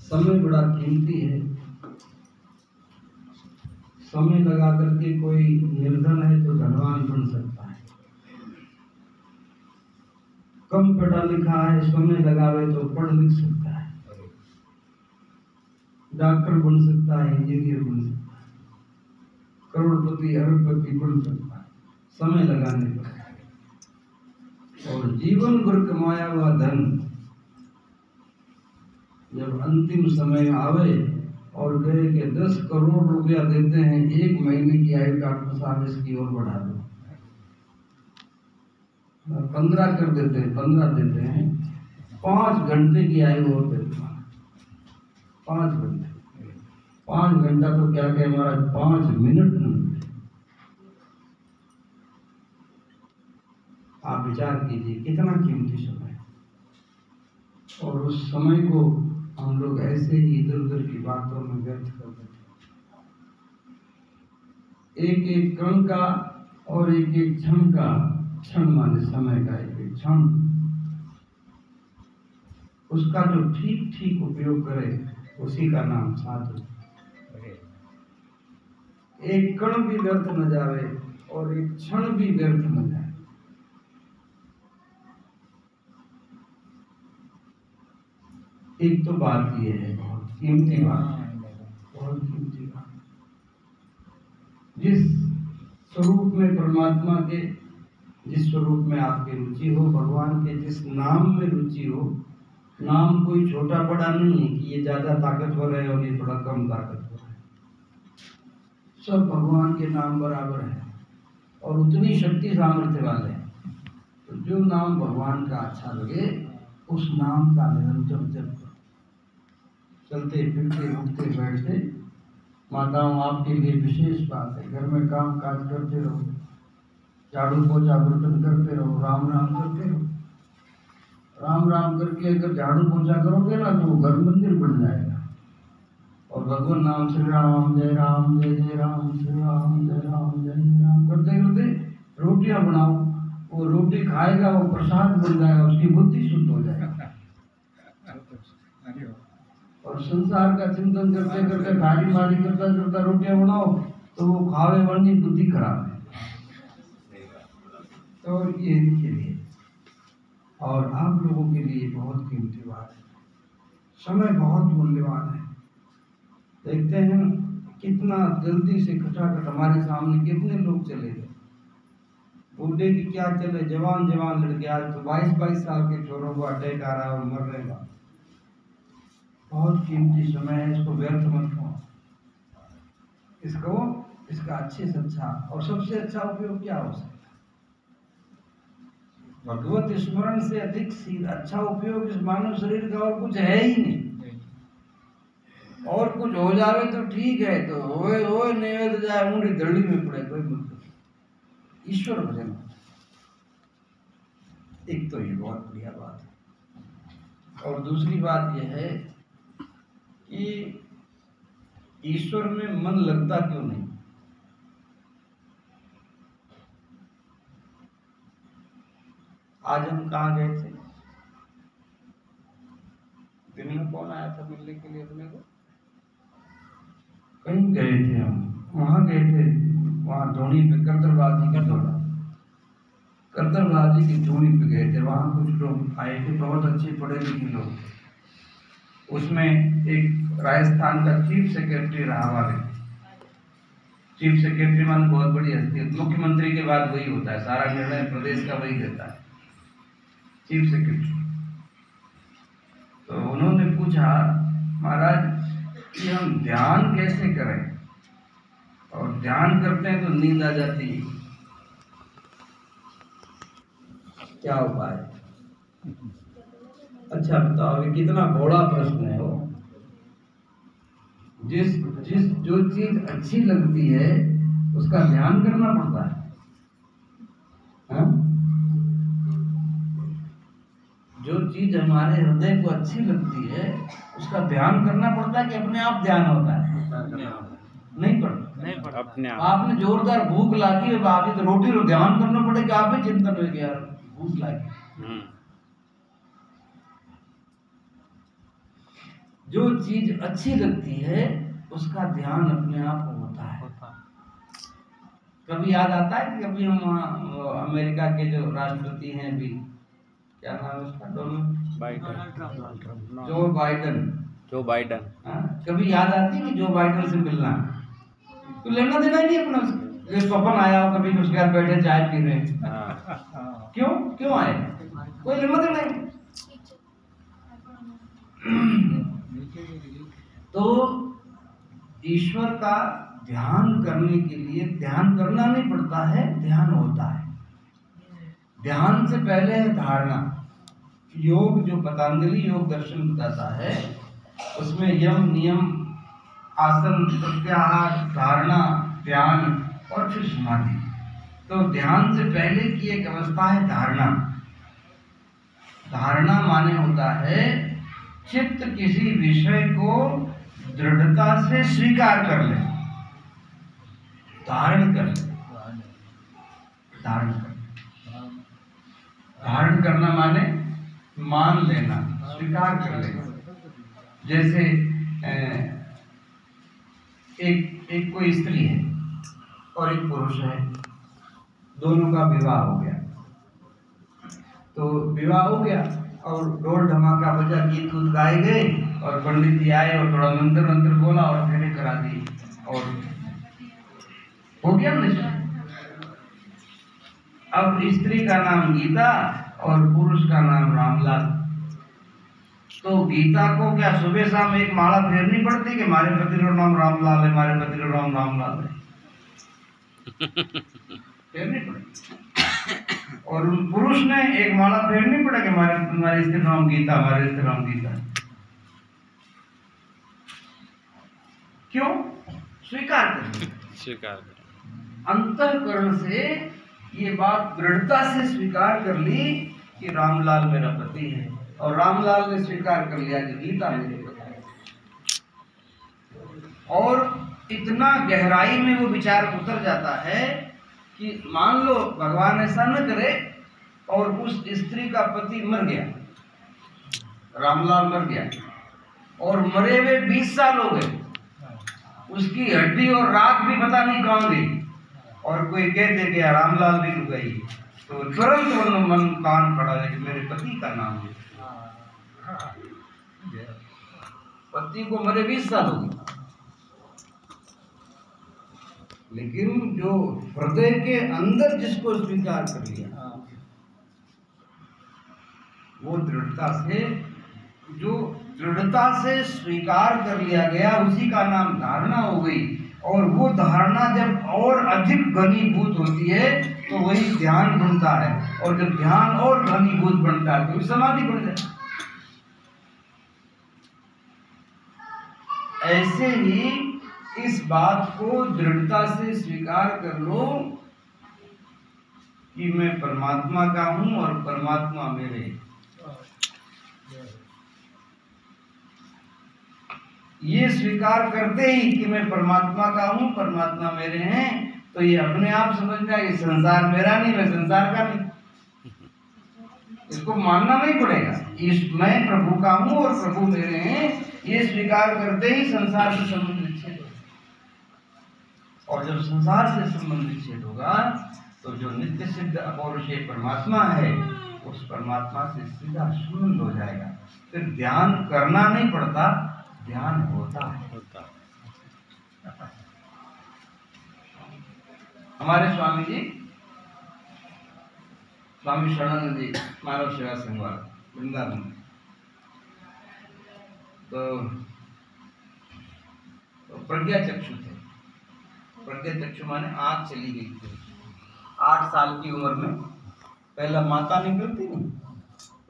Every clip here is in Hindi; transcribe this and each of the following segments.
समय बड़ा कीमती है। समय लगा करके कोई निर्धन है तो धनवान बन सकता है, कम पढ़ा लिखा है समय लगावे तो पढ़ लिख सकता है, डॉक्टर बन सकता है, इंजीनियर बन सकता है, करोड़पति अरबपति बन सकता है समय लगाने पर। और जीवन भर कमाया हुआ धन जब अंतिम समय आवे और कहे कि 10 करोड़ रुपया देते हैं, 1 महीने की आयु डॉक्टर साहब इसकी और बढ़ा दो, 15 कर देते हैं, 15 देते हैं, 5 घंटे की आयु और देते हैं, 5 घंटे, 5 घंटा तो क्या कहे महाराज, 5 मिनट नहीं। आप विचार कीजिए कितना कीमती समय है, और उस समय को हम लोग ऐसे ही इधर उधर की बातों में व्यर्थ कर देते हैं। एक एक कण का और एक एक क्षण का, क्षण माने समय का एक एक क्षण, उसका जो ठीक ठीक उपयोग करे उसी का नाम साधु। एक कण भी व्यर्थ न जावे और एक क्षण भी व्यर्थ न जाए। एक तो बात ये है, बहुत कीमती बात है, बहुत कीमती बात। जिस स्वरूप में परमात्मा के, जिस स्वरूप में आपकी रुचि हो, भगवान के जिस नाम में रुचि हो, नाम कोई छोटा बड़ा नहीं है कि ये ज्यादा ताकतवर है और ये थोड़ा कम ताकतवर है। सब भगवान के नाम बराबर है और उतनी शक्ति सामर्थ्य वाले हैं। तो जो नाम भगवान का अच्छा लगे उस नाम का निरंतर जप, चलते फिरते उठते बैठते। माताओं आपके लिए विशेष बात है, घर में काम काज करते रहो, झाड़ू पोछा बर्तन करते रहो, राम राम करते रहो। राम राम करके अगर झाड़ू पोछा करोगे ना तो घर मंदिर बन जाएगा। और भगवान नाम श्री राम जय राम जय जय राम, श्री राम जय राम जय जय राम करते करते रोटियां बनाओ, वो रोटी खाएगा वो प्रसाद बन जाएगा, उसकी बुद्धि शुद्ध हो जाएगा। और संसार का चिंतन करते करते भारी मारी करता करता रोटियां बनाओ तो वो खावे वाली बुद्धि खराब है। तो ये इनके लिए और आप लोगों के लिए बहुत कीमती बात है। समय बहुत मूल्यवान है। देखते हैं कितना जल्दी से खटाखट हमारे सामने कितने लोग चले गए। बूढ़े की क्या चले, जवान जवान लड़के, आज तो 22-22 साल के छोरों को अटैक आ रहा है और मर रहे हैं। बहुत कीमती समय है, इसको व्यर्थ मत करो। इसका अच्छे से अच्छा और सबसे अच्छा उपयोग क्या हो सकता है? भगवत स्मरण से अधिक अच्छा उपयोग इस मानव शरीर का और कुछ है ही नहीं। और कुछ हो जावे तो ठीक है, तो होए नहीं तो जाए मुंडी धरली में पड़े, कोई मतलब। ईश्वर भजन एक तो ये बहुत बढ़िया बात है। और दूसरी बात यह है कि ईश्वर में मन लगता क्यों नहीं? आज हम कहाँ गए थे? दिन में कौन आया था मिलने के लिए अपने को? कहीं गए थे हम, वहां गए थे, वहां धोनी पे करतरबाजी का दौरा, करतरबाजी की धोनी पे गए थे। वहां कुछ लोग आए थे, बहुत अच्छे पढ़े लिखे लोग। उसमें एक राजस्थान का चीफ सेक्रेटरी रहा हमारे। चीफ सेक्रेटरी मान बहुत बड़ी हस्ती है, मुख्यमंत्री के बाद वही होता है, सारा निर्णय प्रदेश का वही देता है, चीफ सेक्रेटरी। तो उन्होंने पूछा, महाराज कि हम ध्यान कैसे करें? और ध्यान करते हैं तो नींद आ जाती है, क्या उपाय? अच्छा बताओ, ये कितना बड़ा प्रश्न है। वो जो चीज अच्छी लगती है उसका ध्यान करना पड़ता है। हा? जो चीज हमारे हृदय को अच्छी लगती है उसका ध्यान करना पड़ता है कि अपने आप ध्यान होता है? नहीं पड़ता। अपने आप। आपने जोरदार भूख लगी, अब आप तो रोटी रो ध्यान करना पड़ेगा, आप ही चिंतन हो गया भूख लगी। जो चीज अच्छी लगती है उसका ध्यान अपने आप होता है। कभी याद आता है कि कभी हम अमेरिका के जो राष्ट्रपति हैं अभी, क्या नाम है उसका, जो बाइडन, हाँ, कभी याद आती है कि जो बाइडन से मिलना, तो लेना देना ही नहीं अपना, उसके स्वप्न आया हो कभी उसके घर बैठे चाय पी रहे हैं, क्यों आए, कोई लेना देना नहीं। तो ईश्वर का ध्यान करने के लिए ध्यान करना नहीं पड़ता है, ध्यान होता है। ध्यान से पहले है धारणा। योग जो पतंजलि योग दर्शन बताता है उसमें यम, नियम, आसन, प्रत्याहार, धारणा, ध्यान और फिर समाधि। तो ध्यान से पहले की एक अवस्था है धारणा। धारणा माने होता है चित्त किसी विषय को दृढ़ता से स्वीकार कर ले, धारण कर ले, धारण करना माने मान लेना, स्वीकार कर लेना। जैसे एक कोई स्त्री है और एक पुरुष है, दोनों का विवाह हो गया। तो विवाह हो गया और ढोल धमाका बजा, गीत उत गाए गए और पंडित जी आए और थोड़ा मंत्र बोला और फेरे करा दी और हो गया निश्चय। अब स्त्री का नाम गीता और पुरुष का नाम रामलाल। तो गीता को क्या सुबह शाम एक माला फेरनी पड़ती कि हमारे पति का नाम रामलाल है, हमारे पति का नाम रामलाल है, फेरनी पड़ती। और पुरुष ने एक माला फेरनी पड़े कि हमारे स्त्री नाम गीता, हमारे स्त्री नाम गीता। क्यों? स्वीकार कर अंतःकरण से ये बात दृढ़ता से स्वीकार कर ली कि रामलाल मेरा पति है, और रामलाल ने स्वीकार कर लिया कि गीता मेरे पति है। और इतना गहराई में वो विचार उतर जाता है कि मान लो भगवान ऐसा न करे और उस स्त्री का पति मर गया, रामलाल मर गया और मरे हुए 20 साल हो गए, उसकी हड्डी और राख भी पता नहीं कहाँ गई, और कोई कह दे गया रामलाल भी रुक गई, तो तुरंत मन कान खड़ा है कि मेरे पति का नाम है। पति को मरे 20 साल हो गए, लेकिन जो हृदय के अंदर जिसको स्वीकार कर लिया वो दृढ़ता से स्वीकार कर लिया गया, उसी का नाम धारणा हो गई। और वो धारणा जब और अधिक घनीभूत होती है तो वही ध्यान बनता है, और जब ध्यान और घनीभूत बनता है तो समाधि बन जाती है। ऐसे ही इस बात को दृढ़ता से स्वीकार कर लो कि मैं परमात्मा का हूं और परमात्मा मेरे। ये स्वीकार करते ही कि मैं परमात्मा का हूं, परमात्मा मेरे हैं, तो ये अपने आप समझ में आएगा संसार मेरा नहीं, मैं संसार का नहीं। इसको मानना नहीं पड़ेगा, मैं प्रभु का हूं और प्रभु मेरे हैं, ये स्वीकार करते ही संसार से संबंध विच्छेद होगा। और जब संसार से संबंध विच्छेद होगा तो जो नित्य सिद्ध अपौरुषेय परमात्मा है उस परमात्मा से सीधा संबंध हो जाएगा। फिर ध्यान करना नहीं पड़ता, ध्यान होता है। हमारे स्वामी जी, स्वामी शरणानंद जी, मानव सेवा संघ वृंदावन, तो प्रज्ञा चक्षु थे। प्रज्ञा चक्षु माने आँख चली गई थी। 8 साल की उम्र में पहला माता निकलती नहीं,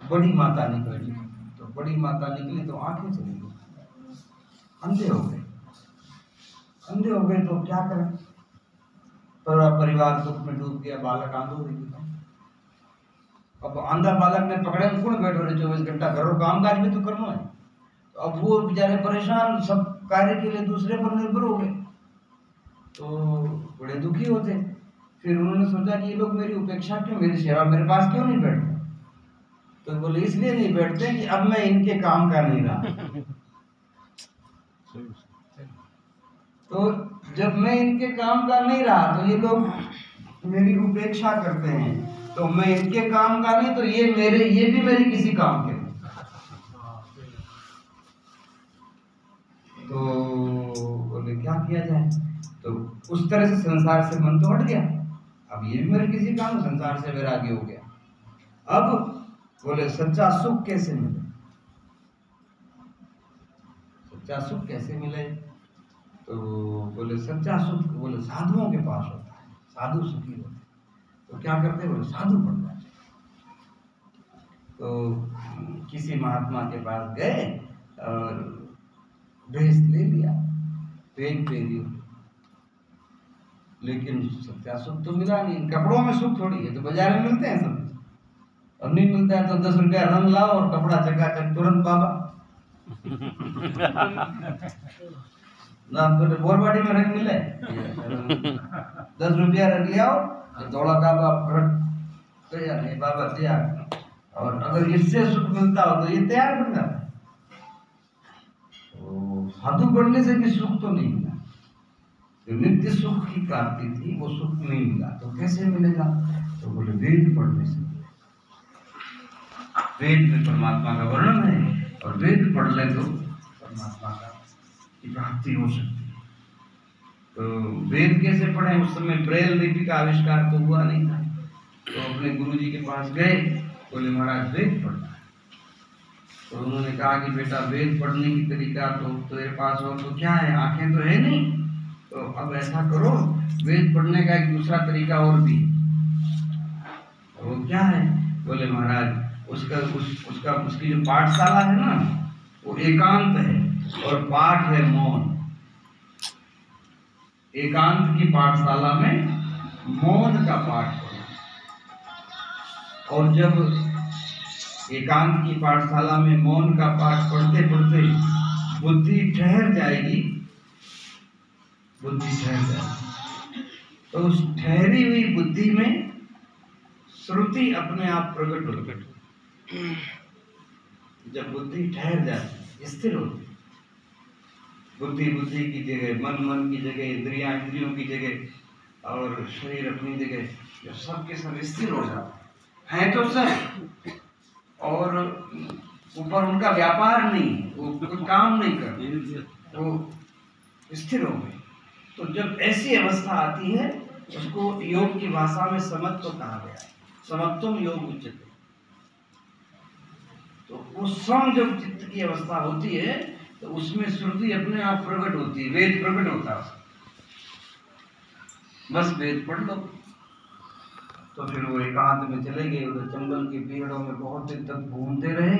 बड़ी माता निकली, तो बड़ी माता निकली तो आंखें चली गई, अंधे हो गए। अंधे हो गए तो क्या करें, पूरा परिवार दुख में डूब गया, बालक आंधो हो गया। अब आंधा बालक ने पकड़े कौन बैठो रहे 24 घंटा, घरों काम काज भी तो करना है। तो अब वो बेचारे परेशान, सब कार्य के लिए दूसरे पर निर्भर हो गए, तो बड़े दुखी होते। फिर उन्होंने सोचा कि ये लोग मेरी उपेक्षा क्यों, मेरी सेवा मेरे पास क्यों नहीं बैठते। तो बोले इसलिए नहीं बैठते कि अब मैं इनके काम का नहीं रहा। तो जब मैं इनके काम का नहीं रहा तो ये लोग मेरी उपेक्षा करते हैं, तो मैं इनके काम का नहीं तो ये भी मेरी किसी काम के नहीं। तो बोले क्या किया जाए, तो उस तरह से संसार से मन तो हट गया, अब ये भी मेरे किसी काम, संसार से वैराग्य हो गया। अब बोले सच्चा सुख कैसे मिले, सच्चा सुख कैसे मिले, तो बोले सच्चा सुख बोले साधुओं के पास होता है, साधु सुखी होते हैं। तो क्या करते, बोले साधु बन जाते। तो किसी महात्मा के पास गए और भेष ले लिया, पेट पे लिया, लेकिन सच्चा सुख तो मिला नहीं। कपड़ों में सुख थोड़ी है, तो बाजार में मिलते हैं सब, और नहीं मिलता है तो 10 रुपया रंग लाओ और कपड़ा चकाचक तुरंत बाबा। ना तो बोरबाड़ी में रंग मिले 10 रुपया रंग ले आओ तो थोड़ा बाबा तैयार नहीं बाबा तैयार। और अगर इससे सुख मिलता हो तो ये तैयार बन जाता है। तो साधु बनने से भी सुख तो नहीं मिला, तो नित्य सुख की प्राप्ति थी, वो सुख नहीं मिला। तो कैसे मिलेगा, तो बोले वेद पढ़ने से। वेद में परमात्मा का वर्णन है, और वेद पढ़ ले तो परमात्मा की प्राप्ति हो सकती है। तो वेद कैसे पढ़े, उस समय ब्रेल लिपि का आविष्कार तो हुआ नहीं था। तो अपने गुरुजी के पास गए, बोले महाराज वेद पढ़ना है। तो उन्होंने कहा कि बेटा वेद पढ़ने की तरीका तो तेरे पास और तो क्या है, आंखें तो है नहीं, तो अब ऐसा करो वेद पढ़ने का एक दूसरा तरीका और भी। वो क्या है, बोले महाराज उसकी जो पाठशाला है ना वो एकांत है और पाठ है मौन। एकांत की पाठशाला में मौन का पाठ करो, और जब एकांत की पाठशाला में मौन का पाठ पढ़ते पढ़ते बुद्धि ठहर जाएगी, तो उस ठहरी हुई बुद्धि में श्रुति अपने आप प्रकट होगी। जब बुद्धि ठहर जाती, स्थिर होती, बुद्धि की जगह, मन की जगह, इंद्रियों की जगह, और शरीर अपनी जगह, जब सब के सब स्थिर हो जाते हैं तो सब, और ऊपर उनका व्यापार नहीं, वो कोई काम नहीं करते, वो स्थिर हो गए। तो जब ऐसी अवस्था आती है उसको योग की भाषा में समत्व कहा गया है, समत्वम योग उच्यते। तो उस सम जब चित्त की अवस्था होती है तो उसमें श्रुति अपने आप प्रकट होती है, वेद प्रकट होता है। बस वेद पढ़ लो। तो फिर वो एकांत में चले गए, उधर जंगल के पेड़ों में बहुत दिन तक घूमते रहे,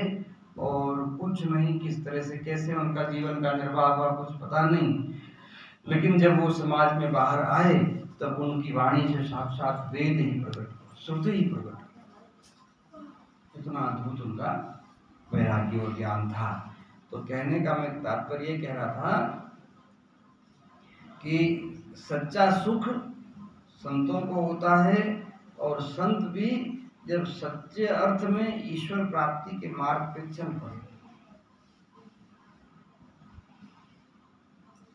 और कुछ नहीं किस तरह से कैसे उनका जीवन का निर्वाह हुआ कुछ पता नहीं। लेकिन जब वो समाज में बाहर आए तब उनकी वाणी से साक्षात वेद ही प्रकट, श्रुति ही प्रकट। इतना अद्भुत उनका वैराग्य और ज्ञान था। तो कहने का मैं तात्पर्य कह रहा था कि सच्चा सुख संतों को होता है, और संत भी जब सच्चे अर्थ में ईश्वर प्राप्ति के मार्ग पे चल पड़े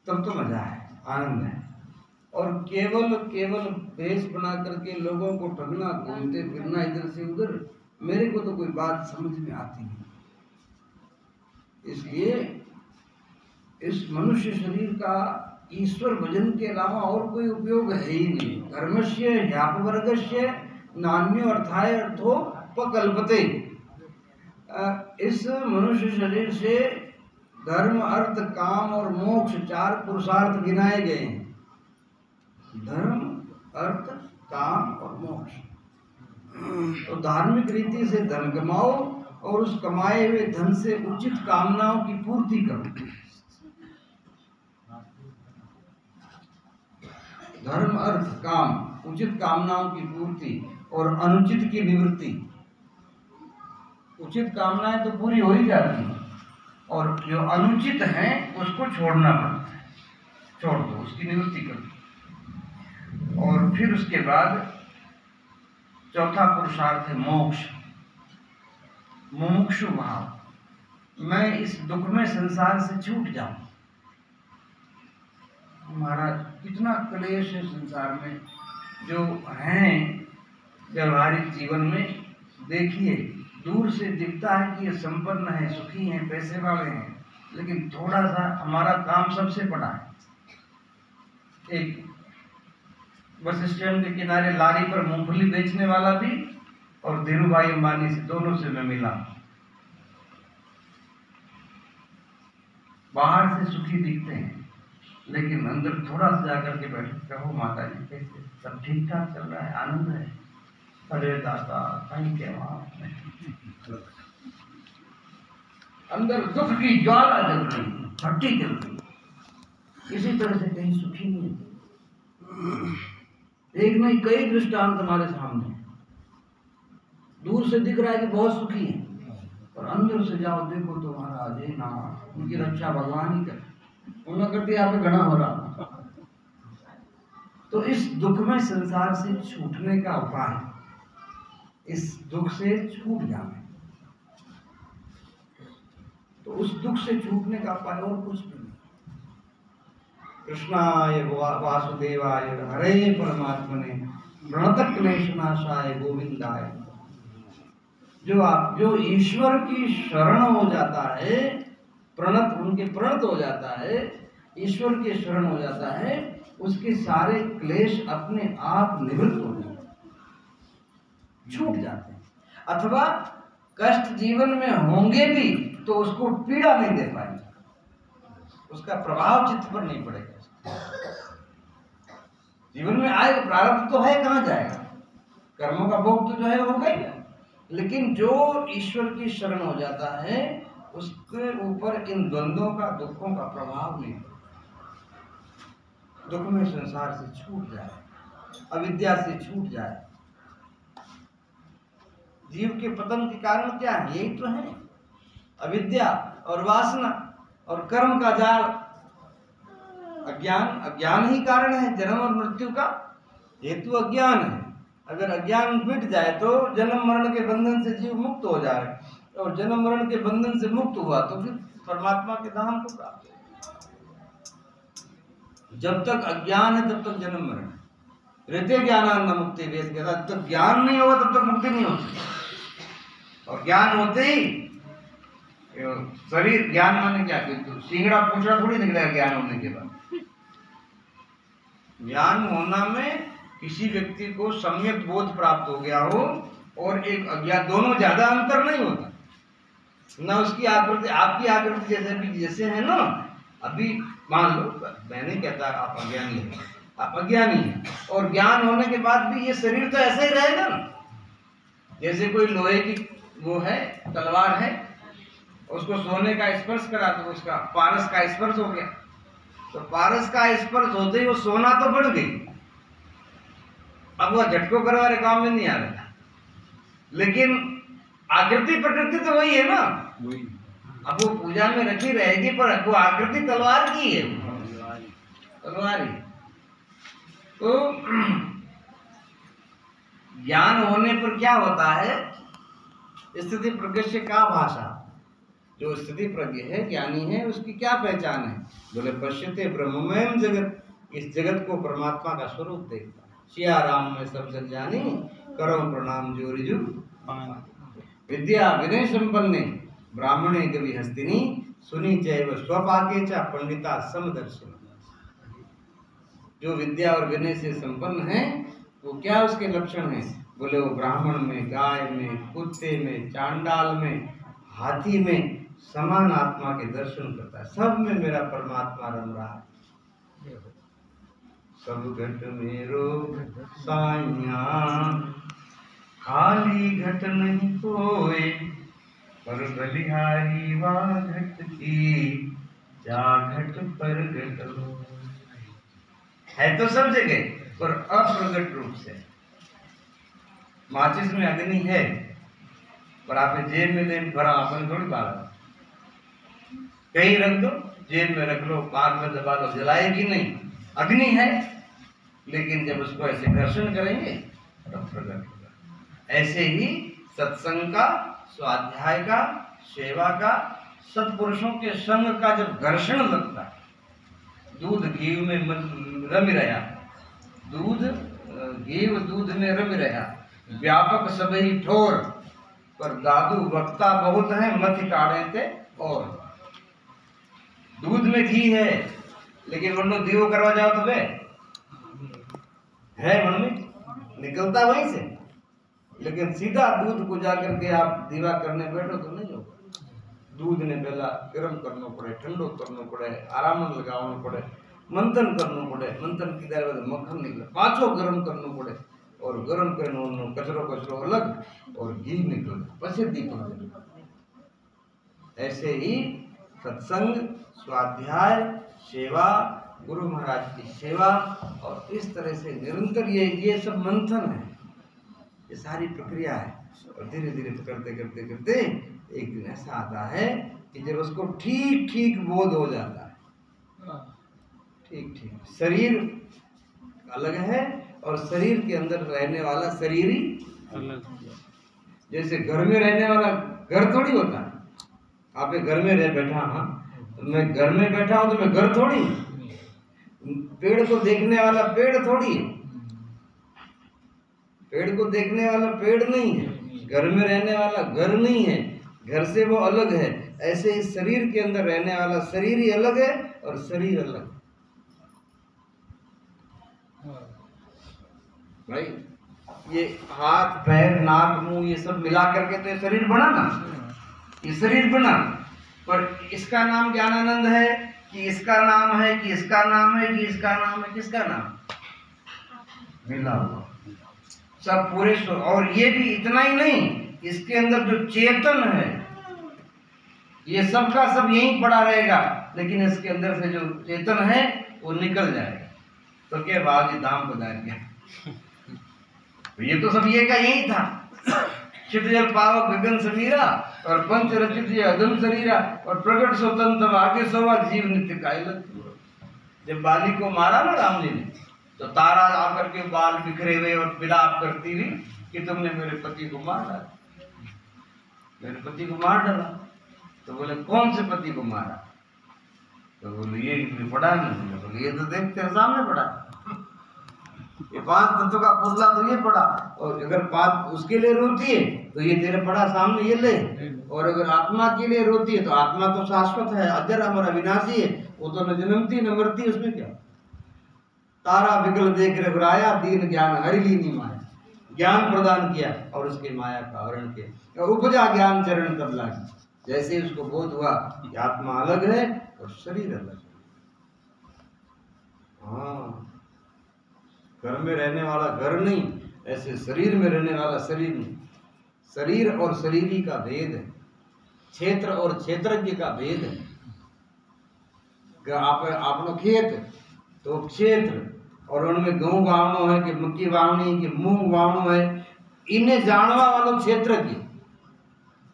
तब तो मजा है, आनंद है। और केवल भेष बना करके लोगों को ठगना, घूमते फिरना इधर से उधर, मेरे को तो कोई बात समझ में आती नहीं। इसलिए इस मनुष्य शरीर का ईश्वर भजन के अलावा और कोई उपयोग है ही नहीं। कर्मस्य ह्यापवर्गस्य नान्यो अर्थाय अर्थो उपकल्पते। इस मनुष्य शरीर से धर्म, अर्थ, काम और मोक्ष 4 पुरुषार्थ गिनाए गए हैं। धर्म, अर्थ, काम और मोक्ष। तो धार्मिक रीति से धन कमाओ और उस कमाए हुए धन से उचित कामनाओं की पूर्ति करो। धर्म, अर्थ, काम, उचित कामनाओं की पूर्ति और अनुचित की निवृत्ति। उचित कामनाएं तो पूरी हो ही जाती हैं, और जो अनुचित है उसको छोड़ना पड़ता है, छोड़ दो, उसकी निवृत्ति कर दो। और फिर उसके बाद चौथा पुरुषार्थ है मोक्ष, मुमुक्षु भाव। मैं इस दुख में संसार से छूट जाऊं, महाराज कितना क्लेश है संसार में, जो हैं व्यवहारिक जीवन में। देखिए दूर से दिखता है कि ये संपन्न है, सुखी हैं, पैसे वाले हैं, लेकिन थोड़ा सा हमारा काम सबसे बड़ा है। एक बस स्टैंड के किनारे लारी पर मूंगफली बेचने वाला भी और धीरू भाई अंबानी से, दोनों से मैं मिला। बाहर से सुखी दिखते हैं लेकिन अंदर थोड़ा सा जाकर के बैठे, कहो माता जी कैसे, सब ठीक ठाक चल रहा है, आनंद है? अरे दाता कहीं क्या वहां अंदर दुख की ज्वाला जल रही, भट्टी जल रही। इसी तरह से कहीं सुखी नहीं है। एक नहीं कई दृष्टांत हमारे सामने। दूर से दिख रहा है कि बहुत सुखी है, और अंदर से जाओ देखो तो महाराज हे ना, उनकी रक्षा भगवान ही करे, उन्होंने करती आप घना हो रहा। तो इस दुख में संसार से छूटने का उपाय, इस दुख से छूट जाना। तो उस दुख से छूटने का उपाय और कुछ नहीं। कृष्णाय वासुदेवाय हरे परमात्मने प्रणत क्लेशनाशाय गोविंदाय। जो ईश्वर की शरण हो जाता है, प्रणत उनके प्रणत हो जाता है, ईश्वर के शरण हो जाता है, उसके सारे क्लेश अपने आप निवृत्त हो जाते हैं, छूट जाते हैं। अथवा कष्ट जीवन में होंगे भी तो उसको पीड़ा नहीं दे पाएंगे, उसका प्रभाव चित्त पर नहीं पड़ेगा। जीवन में आए प्रारब्ध तो है, कहाँ जाएगा, कर्मों का भोग तो जो है होगा ही, लेकिन जो ईश्वर की शरण हो जाता है उसके ऊपर इन द्वंद्वों का, दुखों का प्रभाव नहीं पड़ता। दुख में संसार से छूट जाए, अविद्या से छूट जाए। जीव के पतन के कारण क्या है? यही तो है, अविद्या और वासना और कर्म का जाल। अज्ञान ही कारण है जन्म और मृत्यु का, हेतु अज्ञान है। अगर अज्ञान मिट जाए तो जन्म मरण के बंधन से जीव मुक्त हो जाए, और जन्म मरण के बंधन से मुक्त हुआ तो फिर परमात्मा के धाम को प्राप्त हो। जब तक अज्ञान है तब तक जन्म मरण है। रहते ज्ञान न मुक्ति, वेद कहता, जब तक ज्ञान नहीं होगा तब तक मुक्ति नहीं होती। और ज्ञान होते ही शरीर, ज्ञान माने क्या, सिंगड़ा पूछड़ा थोड़ी निकलेगा ज्ञान होने के बाद। ज्ञान होना में किसी व्यक्ति को सम्यक बोध प्राप्त हो गया हो और एक अज्ञान, दोनों ज्यादा अंतर नहीं होता ना। उसकी आकृति, आपकी आकृति जैसे है ना, अभी मान लो, मैं नहीं कहता आप अज्ञानी हैं, आप अज्ञानी हैं, और ज्ञान होने के बाद भी ये शरीर तो ऐसा ही रहेगा ना। जैसे कोई लोहे की वो है, तलवार है, उसको सोने का स्पर्श करा तो उसका पारस का स्पर्श हो गया, तो पारस का स्पर्श होते ही वो सोना तो बढ़ गई, अब वह झटको करवाने काम में नहीं आ रहा, लेकिन आकृति प्रकृति तो वही है ना, वही। अब वो पूजा में रखी रहेगी, पर वो आकृति तलवार की है, तलवार ही। तो ज्ञान होने पर क्या होता है, स्थिति प्रज्ञ का भाषा। जो स्थिति प्रज्ञ है, ज्ञानी है, उसकी क्या पहचान है? बोले पश्यते ब्रह्ममय जगत, इस जगत को परमात्मा का स्वरूप देखता। सिया राम में सब जग जानी, करो प्रणाम जोरिजु। विद्या विनय संपन्ने ब्राह्मणे कवि हस्तिनी, सुनी चैव स्वपाके च पंडिता समदर्शिनी। जो विद्या और विनय से संपन्न है वो क्या उसके लक्षण हैं? बोले वो ब्राह्मण में, गाय में, कुत्ते में, चांडाल में, हाथी में समान आत्मा के दर्शन करता है। सब में मेरा परमात्मा रम रहा है। सब घट मेरो साइया, खाली घट नहीं कोई, पर बलिहारी वा घट की, जा घट पर घट है तो सब जगह, पर अप्रगट रूप से। माचिस में अग्नि है, पर आपने जेब में लेन भरा, आपने थोड़ी बात कहीं रख दो, जेब में रख लो, आग में दबा लो, जलाएगी नहीं, अग्नि है, लेकिन जब उसको ऐसे घर्षण करेंगे तो प्रकट होगा। ऐसे ही सत्संग का, स्वाध्याय का, सेवा का, सत्पुरुषों के संग का जब घर्षण लगता है, दूध घी में रमी रहा, दूध घीव दूध में रमी रहा, व्यापक सबही ठोर, पर दादू वक्ता बहुत है, मत काढ़े थे। और दूध में घी है, लेकिन वरनो दीवो करवा जाओ तो वे है मन में निकलता वहीं से, लेकिन सीधा दूध को जाकर के आप दीवा करने बैठो तो नहीं होगा। दूध ने पहला गर्म करना पड़े, ठंडो करना पड़े, आराम लगाना पड़े, मंथन करना पड़े, मंथन की देर बाद मक्खन निकले, पांचों गर्म करना पड़े, और गर्म करने कचरो कचरो अलग और घी निकले, पसे दीपक। ऐसे ही सत्संग, स्वाध्याय, सेवा, गुरु महाराज की सेवा, और इस तरह से निरंतर ये सब मंथन है, ये सारी प्रक्रिया है। और धीरे धीरे करते करते करते एक दिन ऐसा आता है कि जब उसको ठीक ठीक बोध हो जाता है, ठीक ठीक शरीर अलग है और शरीर के अंदर रहने वाला शरीर ही अलग। जैसे घर में रहने वाला घर थोड़ी होता है, आप घर में रह बैठा, हाँ तो मैं घर में बैठा हूं तो मैं घर थोड़ी, पेड़ को देखने वाला पेड़ थोड़ी है, पेड़ को देखने वाला पेड़ नहीं है, घर में रहने वाला घर नहीं है, घर से वो अलग है। ऐसे ही शरीर के अंदर रहने वाला शरीर ही अलग है और शरीर अलग। भाई ये हाथ पैर नाक मुंह ये सब मिला करके तो ये शरीर बना ना, ये शरीर बना, पर इसका नाम ज्ञानानंद है कि इसका नाम है कि इसका नाम है कि इसका नाम है, किसका नाम मिला हुआ सब पूरे। और ये भी इतना ही नहीं, इसके अंदर जो चेतन है ये सबका सब यहीं पड़ा रहेगा, लेकिन इसके अंदर से जो चेतन है वो निकल जाएगा। तो क्या बाजी धाम बधाई गया, ये तो सब ये का यही था। चित जल पावक गगन समीरा और पंच रचित ये अदम शरीरा और प्रकट स्वतंत्र आगे सोवा जीव नित्य कायल। जब बाली को मारा ना राम जी ने, तो तारा आकर के बाल बिखरे हुए और विलाप करती हुई कि तुमने मेरे पति को मार डाला, मेरे पति को मार डाला। तो बोले कौन से पति को मारा? तो बोले ये पड़ा नहीं। बोले ये तो देख तेरे सामने पड़ा, ये 5 तत्वों का पुतला तो ये पड़ा, और अगर 5 उसके लिए रोती है तो ये तेरे पड़ा सामने ये ले, और अगर आत्मा के लिए रोती है तो आत्मा तो शाश्वत है, अजर अमर अविनाशी है, वो तो न जन्मती न मरती, उसमें क्या। तारा विकल देख रघुराया, दीन ज्ञान हरि लीनी माया, ज्ञान प्रदान किया और उसके माया का हरण किया, उपजा ज्ञान चरण तब लागी। जैसे उसको बोध हुआ कि आत्मा अलग है और शरीर अलग है। हाँ, घर में रहने वाला घर नहीं, ऐसे शरीर में रहने वाला शरीर नहीं। शरीर और शरीरी का भेद है, क्षेत्र और क्षेत्रज्ञ का भेद है। आपनो खेत तो क्षेत्र, और उनमें गेहूं वावनो है कि मक्की वावनी कि मूंग वावनो है, इन्हें जानवा वालों क्षेत्र की।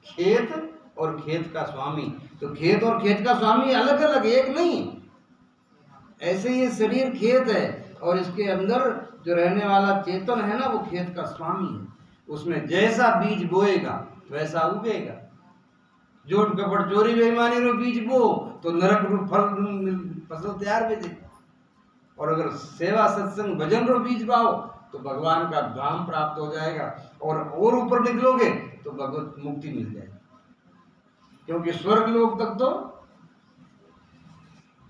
खेत और खेत का स्वामी, तो खेत और खेत का स्वामी अलग अलग, एक नहीं। ऐसे ये शरीर खेत है और इसके अंदर जो रहने वाला चेतन है ना, वो खेत का स्वामी है। उसमें जैसा बीज बोएगा वैसा उगेगा। जोट कपट चोरी बेईमानी रो बीज बो तो नरक रूप फल फसल तैयार भी दे, और अगर सेवा सत्संग भजन रो बीज बाओ तो भगवान का धाम प्राप्त हो जाएगा, और ऊपर निकलोगे तो भगवत मुक्ति मिल जाएगी। क्योंकि स्वर्ग लोक तक तो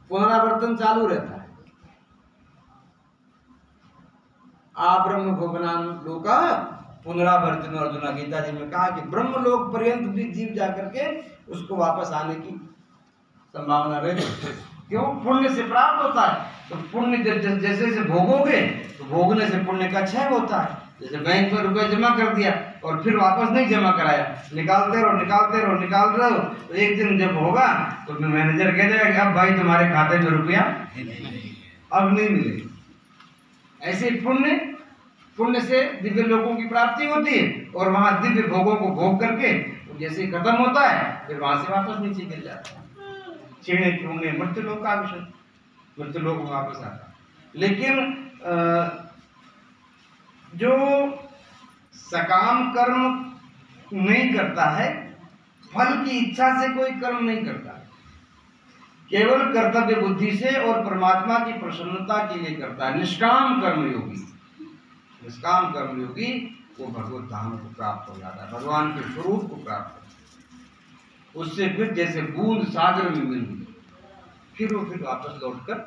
पुनरावर्तन चालू रहता है। आ ब्रह्म भुवनान लोका पुनरावर्तन, अर्जुना गीता जी में कहा कि ब्रह्म लोक पर्यंत भी जीव जाकर के उसको वापस आने की संभावना रहती है। क्यों? पुण्य से प्राप्त होता है। तो पुण्य जैसे जैसे भोगोगे तो भोगने से पुण्य का क्षय होता है। जैसे बैंक में रुपए जमा कर दिया और फिर वापस नहीं जमा कराया, निकालते रहो निकालते रहो निकालते रहो, तो एक दिन जब होगा तो मैनेजर कह देगा कि अब भाई तुम्हारे खाते में रुपया अब नहीं मिलेगा। ऐसे पुण्य से दिव्य लोगों की प्राप्ति होती है, और वहां दिव्य भोगों को भोग करके जैसे खत्म होता है फिर वहां से वापस नीचे गिर जाता है। छीणे पुण्य मृत्यु लोक का विषय, मृत्यु लोक में वापस आता है। लेकिन जो सकाम कर्म नहीं करता है, फल की इच्छा से कोई कर्म नहीं करता है, केवल कर्तव्य बुद्धि से और परमात्मा की प्रसन्नता के लिए करता है। निष्काम कर्मयोगी, निष्काम कर्मयोगी वो भगवत धाम को प्राप्त हो जाता है, भगवान के स्वरूप को प्राप्त हो जाता है। उससे फिर जैसे बूंद सागर में मिल गई, फिर वो वापस लौटकर